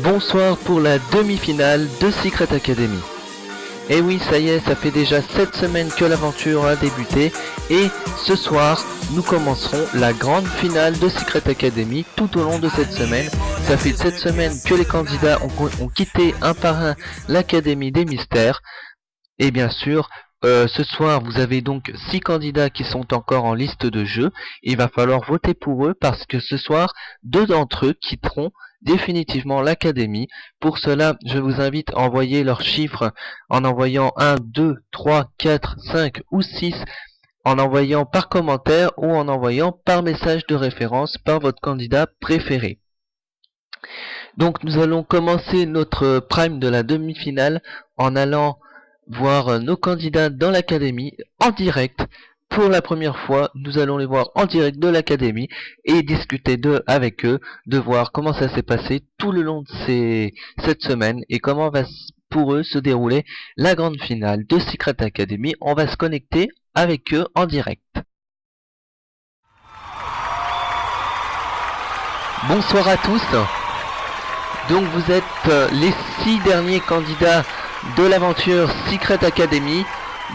Bonsoir pour la demi-finale de Secret Academy. Et oui, ça y est, ça fait déjà 7 semaines que l'aventure a débuté et ce soir, nous commencerons la grande finale de Secret Academy tout au long de cette semaine. Ça fait 7 semaines que les candidats ont quitté un par un l'Académie des Mystères. Et bien sûr, ce soir, vous avez donc 6 candidats qui sont encore en liste de jeu. Il va falloir voter pour eux parce que ce soir, 2 d'entre eux quitteront définitivement l'académie. Pour cela, je vous invite à envoyer leurs chiffres en envoyant 1, 2, 3, 4, 5 ou 6, en envoyant par commentaire ou en envoyant par message de référence par votre candidat préféré. Donc nous allons commencer notre prime de la demi-finale en allant voir nos candidats dans l'académie en direct. Pour la première fois, nous allons les voir en direct de l'académie et discuter avec eux, de voir comment ça s'est passé tout le long de cette semaine et comment va pour eux se dérouler la grande finale de Secret Academy. On va se connecter avec eux en direct. Bonsoir à tous. Donc vous êtes les 6 derniers candidats de l'aventure Secret Academy.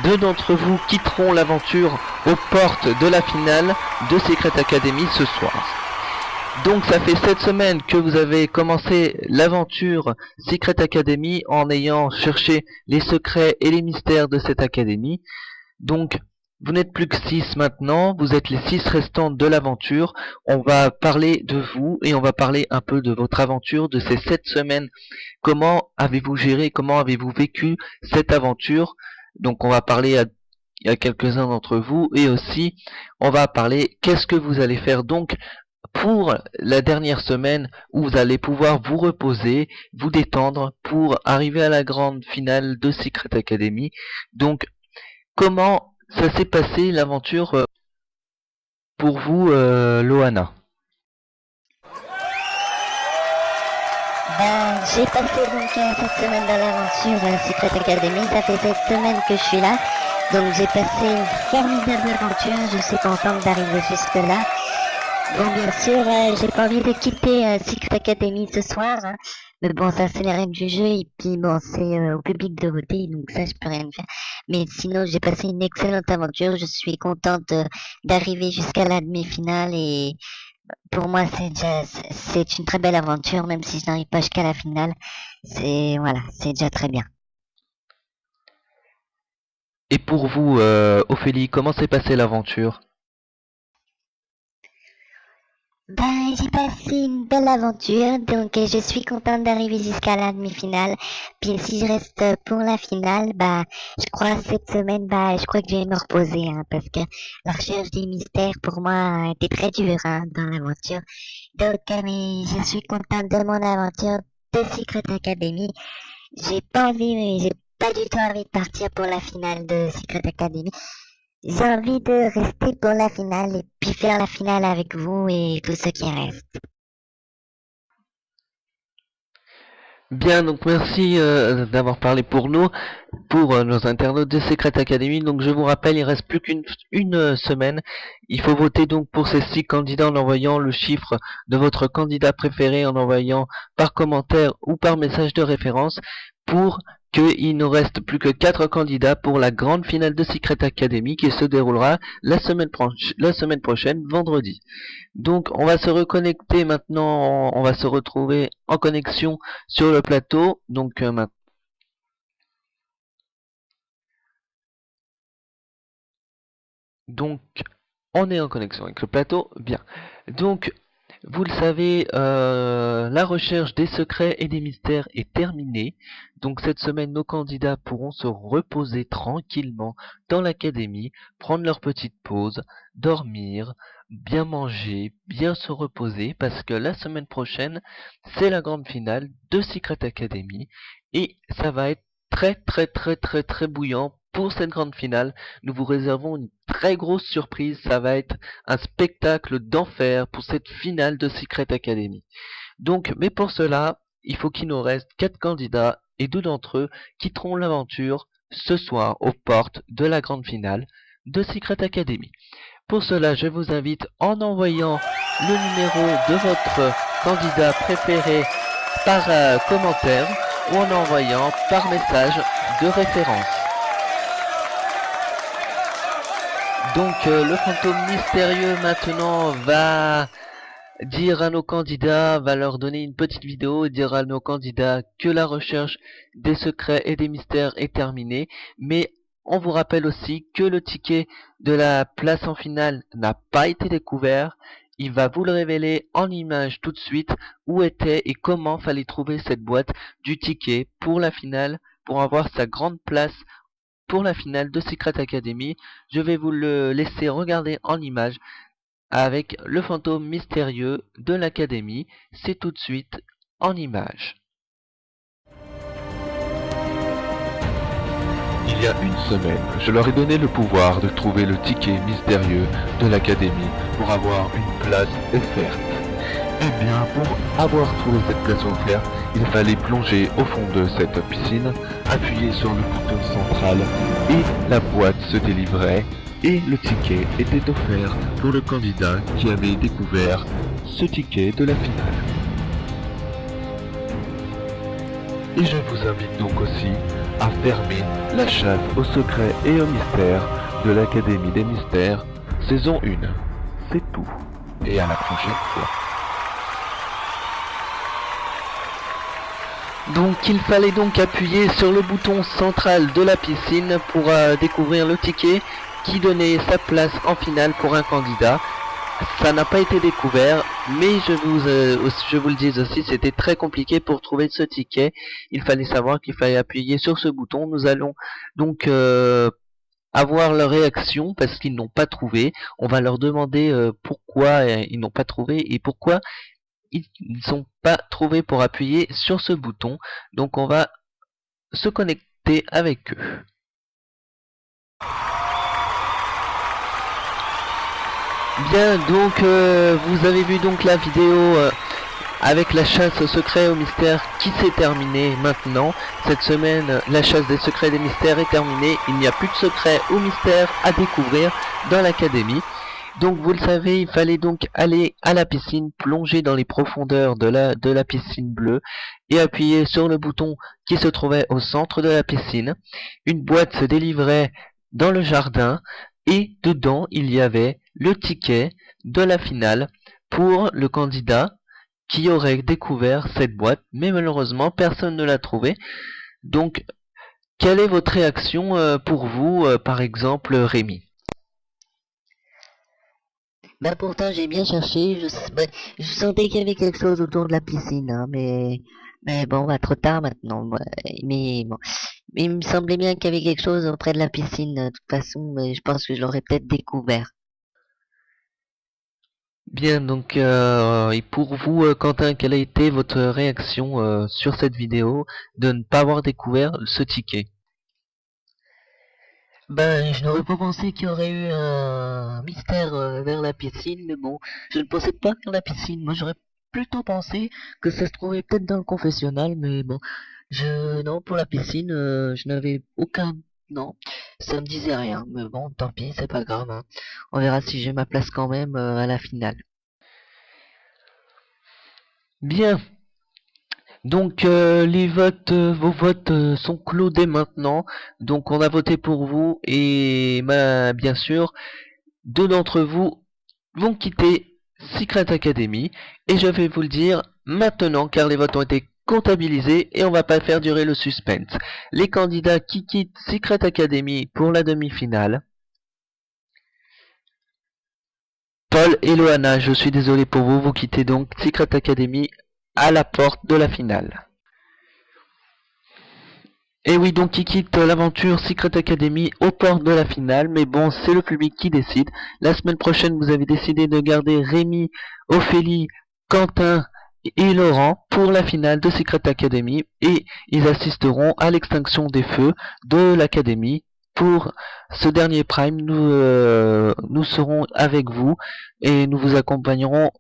2 d'entre vous quitteront l'aventure aux portes de la finale de Secret Academy ce soir. Donc ça fait 7 semaines que vous avez commencé l'aventure Secret Academy en ayant cherché les secrets et les mystères de cette académie. Donc vous n'êtes plus que 6 maintenant, vous êtes les 6 restants de l'aventure. On va parler de vous et on va parler un peu de votre aventure de ces 7 semaines. Comment avez-vous géré, comment avez-vous vécu cette aventure? Donc on va parler à quelques-uns d'entre vous et aussi on va parler qu'est-ce que vous allez faire donc pour la dernière semaine où vous allez pouvoir vous reposer, vous détendre pour arriver à la grande finale de Secret Academy. Donc comment ça s'est passé l'aventure pour vous, Loana? J'ai passé donc cette semaine dans l'aventure Secret Academy. Ça fait 7 semaines que je suis là. Donc j'ai passé une formidable aventure. Je suis contente d'arriver jusque là. Bon, bien sûr, j'ai pas envie de quitter Secret Academy ce soir. Hein. Mais bon, ça c'est les règles du jeu. Et puis bon, c'est au public de voter. Donc ça, je peux rien faire. Mais sinon, j'ai passé une excellente aventure. Je suis contente d'arriver jusqu'à la demi-finale. Et pour moi, c'est une très belle aventure, même si je n'arrive pas jusqu'à la finale. C'est déjà très bien. Et pour vous, Ophélie, comment s'est passée l'aventure? J'ai passé une belle aventure, donc je suis contente d'arriver jusqu'à la demi-finale. Puis si je reste pour la finale, je crois cette semaine, je crois que je vais me reposer, hein, parce que la recherche des mystères pour moi était très dure hein, dans l'aventure. Donc, mais je suis contente de mon aventure de Secret Academy. J'ai pas du tout envie de partir pour la finale de Secret Academy. J'ai envie de rester pour la finale et puis faire la finale avec vous et tous ceux qui restent. Bien, donc merci d'avoir parlé pour nous, pour nos internautes de Secret Academy. Donc je vous rappelle, il reste plus qu'une semaine. Il faut voter donc pour ces 6 candidats en envoyant le chiffre de votre candidat préféré, en envoyant par commentaire ou par message de référence, pour qu'il ne reste plus que 4 candidats pour la grande finale de Secret Academy qui se déroulera la semaine prochaine, vendredi. Donc on va se reconnecter maintenant, on va se retrouver en connexion sur le plateau. Donc on est en connexion avec le plateau, bien. Donc vous le savez, la recherche des secrets et des mystères est terminée. Donc cette semaine, nos candidats pourront se reposer tranquillement dans l'académie, prendre leur petite pause, dormir, bien manger, bien se reposer, parce que la semaine prochaine, c'est la grande finale de Secret Academy. Et ça va être très bouillant. Pour cette grande finale, nous vous réservons une très grosse surprise. Ça va être un spectacle d'enfer pour cette finale de Secret Academy. Donc, mais pour cela, il faut qu'il nous reste 4 candidats et 2 d'entre eux quitteront l'aventure ce soir aux portes de la grande finale de Secret Academy. Pour cela, je vous invite en envoyant le numéro de votre candidat préféré par commentaire ou en envoyant par message de référence. Donc le fantôme mystérieux maintenant va dire à nos candidats, va leur donner une petite vidéo et dire à nos candidats que la recherche des secrets et des mystères est terminée. Mais on vous rappelle aussi que le ticket de la place en finale n'a pas été découvert. Il va vous le révéler en image tout de suite où était et comment fallait trouver cette boîte du ticket pour la finale, pour avoir sa grande place pour la finale de Secret Academy. Je vais vous le laisser regarder en image avec le fantôme mystérieux de l'académie. C'est tout de suite en image. Il y a une semaine, je leur ai donné le pouvoir de trouver le ticket mystérieux de l'académie pour avoir une place offerte. Eh bien, pour avoir trouvé cette place offerte, il fallait plonger au fond de cette piscine, appuyer sur le bouton central et la boîte se délivrait et le ticket était offert pour le candidat qui avait découvert ce ticket de la finale. Et je vous invite donc aussi à fermer la chasse au secret et au mystère de l'Académie des Mystères, saison 1. C'est tout. Et à la prochaine fois. Donc il fallait donc appuyer sur le bouton central de la piscine pour découvrir le ticket qui donnait sa place en finale pour un candidat. Ça n'a pas été découvert, mais je vous le dis aussi, c'était très compliqué pour trouver ce ticket. Il fallait savoir qu'il fallait appuyer sur ce bouton. Nous allons donc avoir leur réaction parce qu'ils n'ont pas trouvé. On va leur demander pourquoi ils n'ont pas trouvé et pourquoi ils ne sont pas trouvés pour appuyer sur ce bouton. Donc on va se connecter avec eux. Bien, donc vous avez vu donc la vidéo avec la chasse au secret et au mystère qui s'est terminée maintenant. Cette semaine, la chasse des secrets et des mystères est terminée. Il n'y a plus de secrets ou mystères à découvrir dans l'académie. Donc vous le savez, il fallait donc aller à la piscine, plonger dans les profondeurs de la piscine bleue et appuyer sur le bouton qui se trouvait au centre de la piscine. Une boîte se délivrait dans le jardin et dedans il y avait le ticket de la finale pour le candidat qui aurait découvert cette boîte, mais malheureusement personne ne l'a trouvé. Donc quelle est votre réaction pour vous, par exemple Rémi? Bah pourtant j'ai bien cherché, je sentais qu'il y avait quelque chose autour de la piscine, hein, mais bon, bah trop tard maintenant. Mais bon, il me semblait bien qu'il y avait quelque chose auprès de la piscine, de toute façon, mais je pense que je l'aurais peut-être découvert. Bien, donc et pour vous, Quentin, quelle a été votre réaction sur cette vidéo de ne pas avoir découvert ce ticket? Ben, je n'aurais pas pensé qu'il y aurait eu un mystère vers la piscine, mais bon, je ne pensais pas vers la piscine. Moi, j'aurais plutôt pensé que ça se trouvait peut-être dans le confessionnal, mais bon, non, pour la piscine, je n'avais aucun, non, ça me disait rien. Mais bon, tant pis, c'est pas grave, hein. On verra si j'ai ma place quand même à la finale. Bien. Donc vos votes sont clos dès maintenant. Donc on a voté pour vous et bien sûr, 2 d'entre vous vont quitter Secret Academy et je vais vous le dire maintenant car les votes ont été comptabilisés et on va pas faire durer le suspense. Les candidats qui quittent Secret Academy pour la demi-finale: Paul et Loana, je suis désolé pour vous, vous quittez donc Secret Academy à la porte de la finale. Et oui, donc il quitte l'aventure Secret Academy aux portes de la finale, mais bon, c'est le public qui décide. La semaine prochaine, vous avez décidé de garder Rémi, Ophélie, Quentin et Laurent pour la finale de Secret Academy, et ils assisteront à l'extinction des feux de l'académie. Pour ce dernier prime, nous serons avec vous et nous vous accompagnerons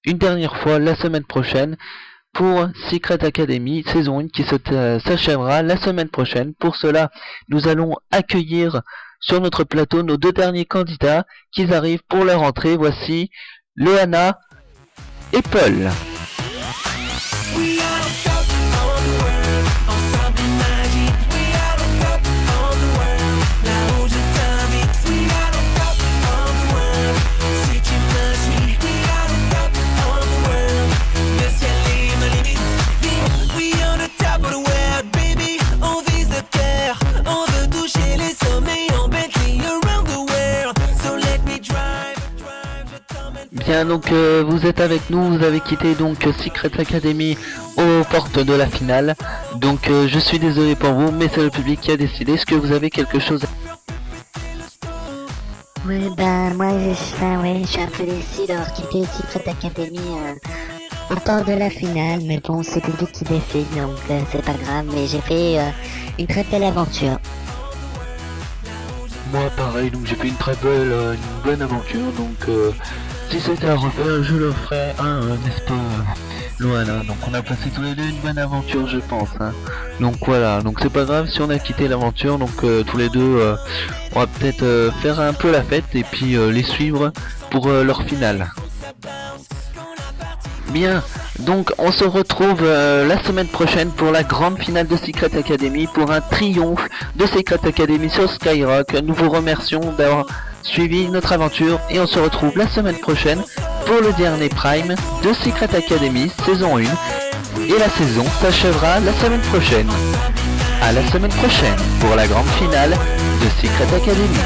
une dernière fois la semaine prochaine pour Secret Academy saison 1 qui s'achèvera la semaine prochaine. Pour cela, nous allons accueillir sur notre plateau nos 2 derniers candidats qui arrivent pour leur entrée. Voici Loana et Paul. Bien, donc vous êtes avec nous, vous avez quitté donc Secret Academy aux portes de la finale. Donc je suis désolé pour vous, mais c'est le public qui a décidé. Est-ce que vous avez quelque chose à... Oui, moi je suis un peu déçu d'avoir quitté Secret Academy au temps de la finale, mais bon, c'est le public qui décide, donc c'est pas grave, mais j'ai fait une très belle aventure. Moi pareil, donc j'ai fait une très belle, une bonne aventure, donc si c'était à refaire, je le ferais, hein, n'est-ce pas Voilà, donc on a passé tous les deux une bonne aventure, je pense. Hein. Donc voilà, donc c'est pas grave si on a quitté l'aventure, donc tous les deux, on va peut-être faire un peu la fête et puis les suivre pour leur finale. Bien, donc on se retrouve la semaine prochaine pour la grande finale de Secret Academy, pour un triomphe de Secret Academy sur Skyrock. Nous vous remercions d'avoir suivi notre aventure et on se retrouve la semaine prochaine pour le dernier Prime de Secret Academy saison 1. Et la saison s'achèvera la semaine prochaine. À la semaine prochaine pour la grande finale de Secret Academy.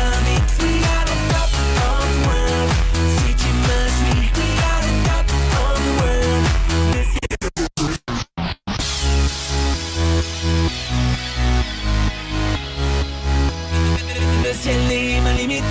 Le ciel est ma limite.